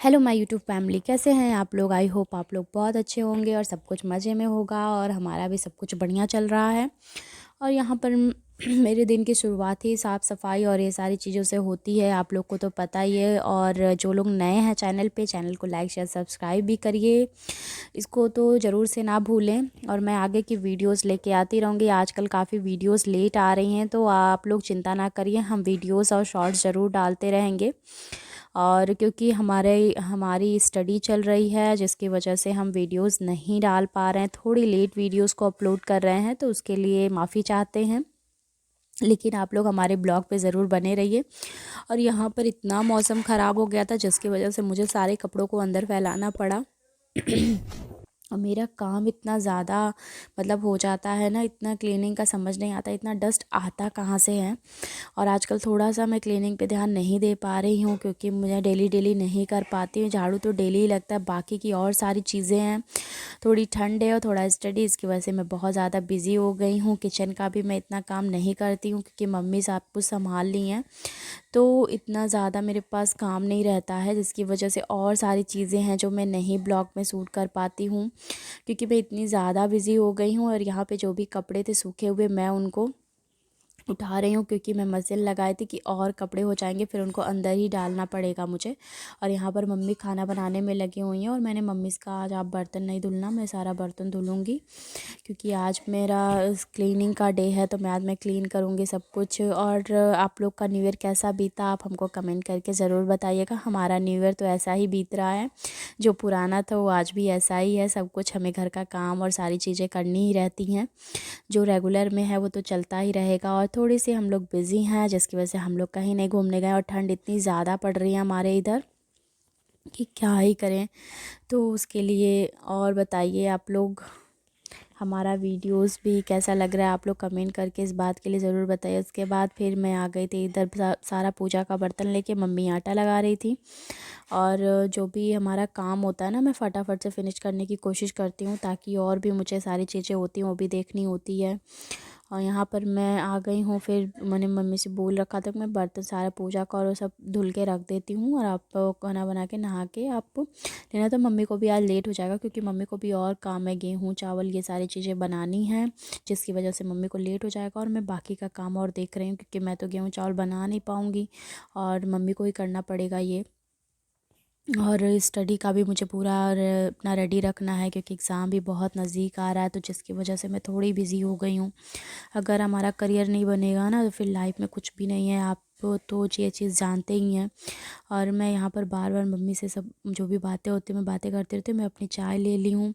Hello my YouTube family, कैसे हैं आप लोग। आई होप आप लोग बहुत अच्छे होंगे और सब कुछ मज़े में होगा और हमारा भी सब कुछ बढ़िया चल रहा है। और यहाँ पर मेरे दिन की शुरुआत ही साफ़ सफाई और ये सारी चीज़ों से होती है, आप लोग को तो पता ही है। और जो लोग नए हैं चैनल पे, चैनल को लाइक शेयर सब्सक्राइब भी करिए, इसको तो ज़रूर से ना भूलें। और मैं आगे की वीडियोस लेके आती रहूँगी। आजकल काफ़ी वीडियोस लेट आ रही हैं, तो आप लोग चिंता ना करिए, हम वीडियोस और शॉर्ट्स ज़रूर डालते रहेंगे। और क्योंकि हमारी स्टडी चल रही है, जिसकी वजह से हम वीडियोस नहीं डाल पा रहे हैं, थोड़ी लेट वीडियोस को अपलोड कर रहे हैं, तो उसके लिए माफ़ी चाहते हैं। लेकिन आप लोग हमारे ब्लॉग पे ज़रूर बने रहिए। और यहाँ पर इतना मौसम ख़राब हो गया था, जिसकी वजह से मुझे सारे कपड़ों को अंदर फैलाना पड़ा। और मेरा काम इतना ज़्यादा मतलब हो जाता है ना, इतना क्लीनिंग का समझ नहीं आता, इतना डस्ट आता कहाँ से है। और आजकल थोड़ा सा मैं क्लीनिंग पे ध्यान नहीं दे पा रही हूँ, क्योंकि मुझे डेली डेली नहीं कर पाती हूँ। झाड़ू तो डेली ही लगता है, बाकी की और सारी चीज़ें हैं। थोड़ी ठंड है और थोड़ा स्टडी, इसकी वजह से मैं बहुत ज़्यादा बिज़ी हो गई हूँ। किचन का भी मैं इतना काम नहीं करती हूँ, क्योंकि मम्मी सब कुछ संभाल ली हैं, तो इतना ज़्यादा मेरे पास काम नहीं रहता है, जिसकी वजह से और सारी चीज़ें हैं जो मैं नहीं ब्लॉग में शूट कर पाती हूँ, क्योंकि मैं इतनी ज़्यादा बिज़ी हो गई हूँ। और यहाँ पे जो भी कपड़े थे सूखे हुए, मैं उनको उठा रही हूँ, क्योंकि मैं मशीन लगाई थी कि और कपड़े हो जाएंगे, फिर उनको अंदर ही डालना पड़ेगा मुझे। और यहाँ पर मम्मी खाना बनाने में लगी हुई हैं, और मैंने मम्मी से कहा आज आप बर्तन नहीं धुलना, मैं सारा बर्तन धुलूँगी, क्योंकि आज मेरा क्लीनिंग का डे है, तो मैं क्लीन करूँगी सब कुछ। और आप लोग का न्यू ईयर कैसा बीता, आप हमको कमेंट करके ज़रूर बताइएगा। हमारा न्यू ईयर तो ऐसा ही बीत रहा है, जो पुराना था वो आज भी ऐसा ही है। सब कुछ हमें घर का काम और सारी चीज़ें करनी ही रहती हैं, जो रेगुलर में है वो तो चलता ही रहेगा। और थोड़ी सी हम लोग बिज़ी हैं, जिसकी वजह से हम लोग कहीं नहीं घूमने गए, और ठंड इतनी ज़्यादा पड़ रही है हमारे इधर कि क्या ही करें। तो उसके लिए और बताइए आप लोग, हमारा वीडियोस भी कैसा लग रहा है, आप लोग कमेंट करके इस बात के लिए ज़रूर बताइए। उसके बाद फिर मैं आ गई थी इधर, सारा पूजा का बर्तन लेके, मम्मी आटा लगा रही थी। और जो भी हमारा काम होता है ना, मैं फटाफट से फिनिश करने की कोशिश करती हूँ, ताकि और भी मुझे सारी चीज़ें होती हैं वो भी देखनी होती है। और यहाँ पर मैं आ गई हूँ, फिर मैंने मम्मी से बोल रखा था कि मैं बर्तन सारा पूजा का और वो सब धुल के रख देती हूँ, और आप खाना बना के नहा के आप लेना। तो मम्मी को भी आज लेट हो जाएगा, क्योंकि मम्मी को भी और काम है, गेहूँ चावल ये सारी चीज़ें बनानी हैं, जिसकी वजह से मम्मी को लेट हो जाएगा। और मैं बाकी का काम और देख रही हूँ, क्योंकि मैं तो गेहूँ चावल बना नहीं पाऊँगी, और मम्मी को ही करना पड़ेगा ये। और स्टडी का भी मुझे पूरा अपना रेडी रखना है, क्योंकि एग्ज़ाम भी बहुत नज़दीक आ रहा है, तो जिसकी वजह से मैं थोड़ी बिज़ी हो गई हूँ। अगर हमारा करियर नहीं बनेगा ना, तो फिर लाइफ में कुछ भी नहीं है, आप तो ये चीज़ जानते ही हैं। और मैं यहाँ पर बार बार मम्मी से सब जो भी बातें होती हैं मैं बातें करते रहती हूँ। मैं अपनी चाय ले ली हूँ,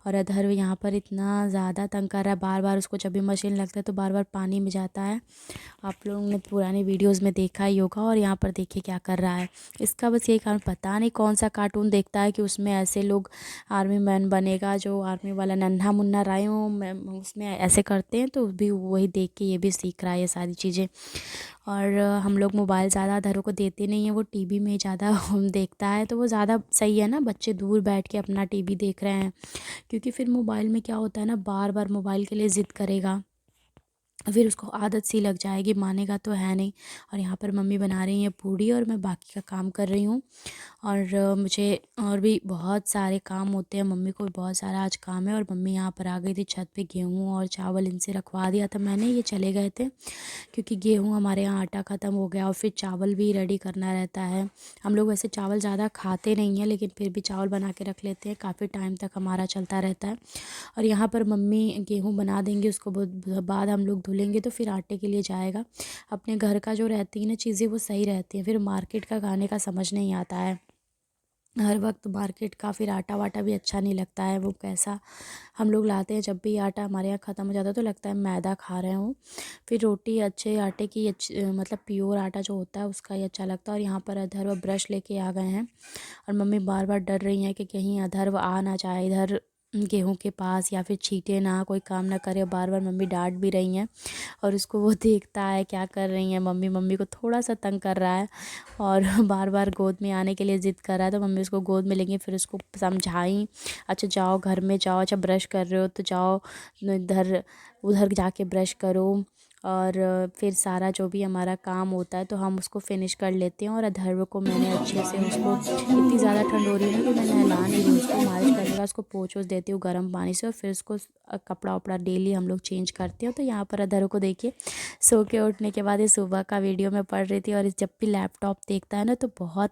और अधर्व यहाँ पर इतना ज़्यादा तंग कर रहा है, बार बार उसको जब भी मशीन लगता है तो बार बार पानी में जाता है। आप लोगों ने पुरानी वीडियोस में देखा ही होगा। और यहाँ पर देखिए क्या कर रहा है, इसका बस यही कारण, पता नहीं कौन सा कार्टून देखता है कि उसमें ऐसे लोग आर्मी मैन बनेगा, जो आर्मी वाला नन्हा मुन्ना रायों में उसमें ऐसे करते हैं, तो भी वही देख के ये भी सीख रहा है ये सारी चीज़ें। और हम लोग मोबाइल ज़्यादा अधरों को देते नहीं हैं, वो टीवी में ज़्यादा देखता है, तो वो ज़्यादा सही है ना, बच्चे दूर बैठ के अपना टीवी देख रहे हैं। क्योंकि फिर मोबाइल में क्या होता है ना, बार बार मोबाइल के लिए ज़िद करेगा, फिर उसको आदत सी लग जाएगी, मानेगा तो है नहीं। और यहाँ पर मम्मी बना रही हैं पूड़ी, और मैं बाकी का काम कर रही हूँ। और मुझे और भी बहुत सारे काम होते हैं, मम्मी को भी बहुत सारा आज काम है। और मम्मी यहाँ पर आ गई थी छत पे, गेहूँ और चावल इनसे रखवा दिया था मैंने, ये चले गए थे, क्योंकि गेहूँ हमारे यहाँ आटा ख़त्म हो गया, और फिर चावल भी रेडी करना रहता है। हम लोग वैसे चावल ज़्यादा खाते नहीं हैं, लेकिन फिर भी चावल बना के रख लेते हैं, काफ़ी टाइम तक हमारा चलता रहता है। और यहाँ पर मम्मी गेहूँ बना देंगी, उसको बाद हम लोग धुलेंगे, तो फिर आटे के लिए जाएगा। अपने घर का जो रहती है ना चीज़ें, वो सही रहती हैं, फिर मार्केट का खाने का समझ नहीं आता है हर वक्त मार्केट का। फिर आटा वाटा भी अच्छा नहीं लगता है, वो कैसा हम लोग लाते हैं, जब भी आटा हमारे यहाँ ख़त्म हो जाता है तो लगता है मैदा खा रहे हों। फिर रोटी अच्छे आटे की मतलब प्योर आटा जो होता है उसका ही अच्छा लगता है। और यहाँ पर अधर्व ब्रश लेके आ गए हैं, और मम्मी बार बार डर रही हैं कि कहीं अधर्व आ ना जाए इधर गेहूं के पास, या फिर छींटे ना, कोई काम ना करे। बार बार मम्मी डांट भी रही हैं, और उसको वो देखता है क्या कर रही हैं मम्मी, मम्मी को थोड़ा सा तंग कर रहा है, और बार बार गोद में आने के लिए ज़िद कर रहा है। तो मम्मी उसको गोद में लेंगी, फिर उसको समझाई, अच्छा जाओ घर में जाओ, अच्छा ब्रश कर रहे हो तो जाओ इधर उधर जाके ब्रश करो। और फिर सारा जो भी हमारा काम होता है तो हम उसको फिनिश कर लेते हैं। और अधर्व को मैंने अच्छे से, उसको इतनी ज़्यादा ठंड हो रही है ना कि मैं नहला नहीं रही, उसको मालिश करने का उसको पोंछ वोछ देती हूँ गर्म पानी से, और फिर उसको कपड़ा वपड़ा डेली हम लोग चेंज करते हैं। तो यहाँ पर अधर्व को देखिए, सो के उठने के बाद ये सुबह का वीडियो मैं पढ़ रही थी, और जब भी लैपटॉप देखता है ना तो बहुत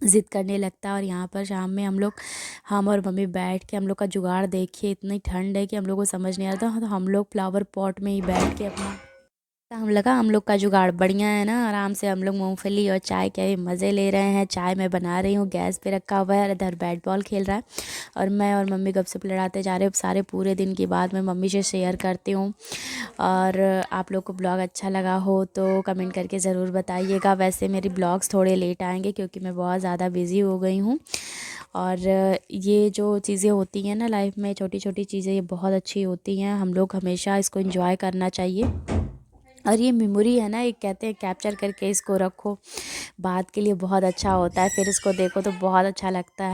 ज़िद करने लगता है। और यहाँ पर शाम में हम और मम्मी बैठ के हम लोग का जुगाड़ देखिए, इतनी ठंड है कि हम लोग को समझ नहीं आता, तो हम लोग फ्लावर पॉट में ही बैठ के अपना, तो हम लगा हम लोग का जुगाड़ बढ़िया है ना, आराम से हम लोग मूंगफली और चाय के मज़े ले रहे हैं। चाय मैं बना रही हूँ, गैस पे रखा हुआ है, इधर बैट बॉल खेल रहा है, और मैं और मम्मी गपशप लड़ाते जा रहे हैं। सारे पूरे दिन की बात मैं मम्मी से शेयर करती हूँ। और आप लोग को ब्लॉग अच्छा लगा हो तो कमेंट करके ज़रूर बताइएगा। वैसे मेरी ब्लॉग्स थोड़े लेट आएंगे क्योंकि मैं बहुत ज़्यादा बिज़ी हो गई हूँ। और ये जो चीज़ें होती हैं ना लाइफ में, छोटी छोटी चीज़ें, ये बहुत अच्छी होती हैं, हम लोग हमेशा इसको एंजॉय करना चाहिए। और ये मेमोरी है ना, एक कहते हैं कैप्चर करके इसको रखो, बाद के लिए बहुत अच्छा होता है, फिर इसको देखो तो बहुत अच्छा लगता है।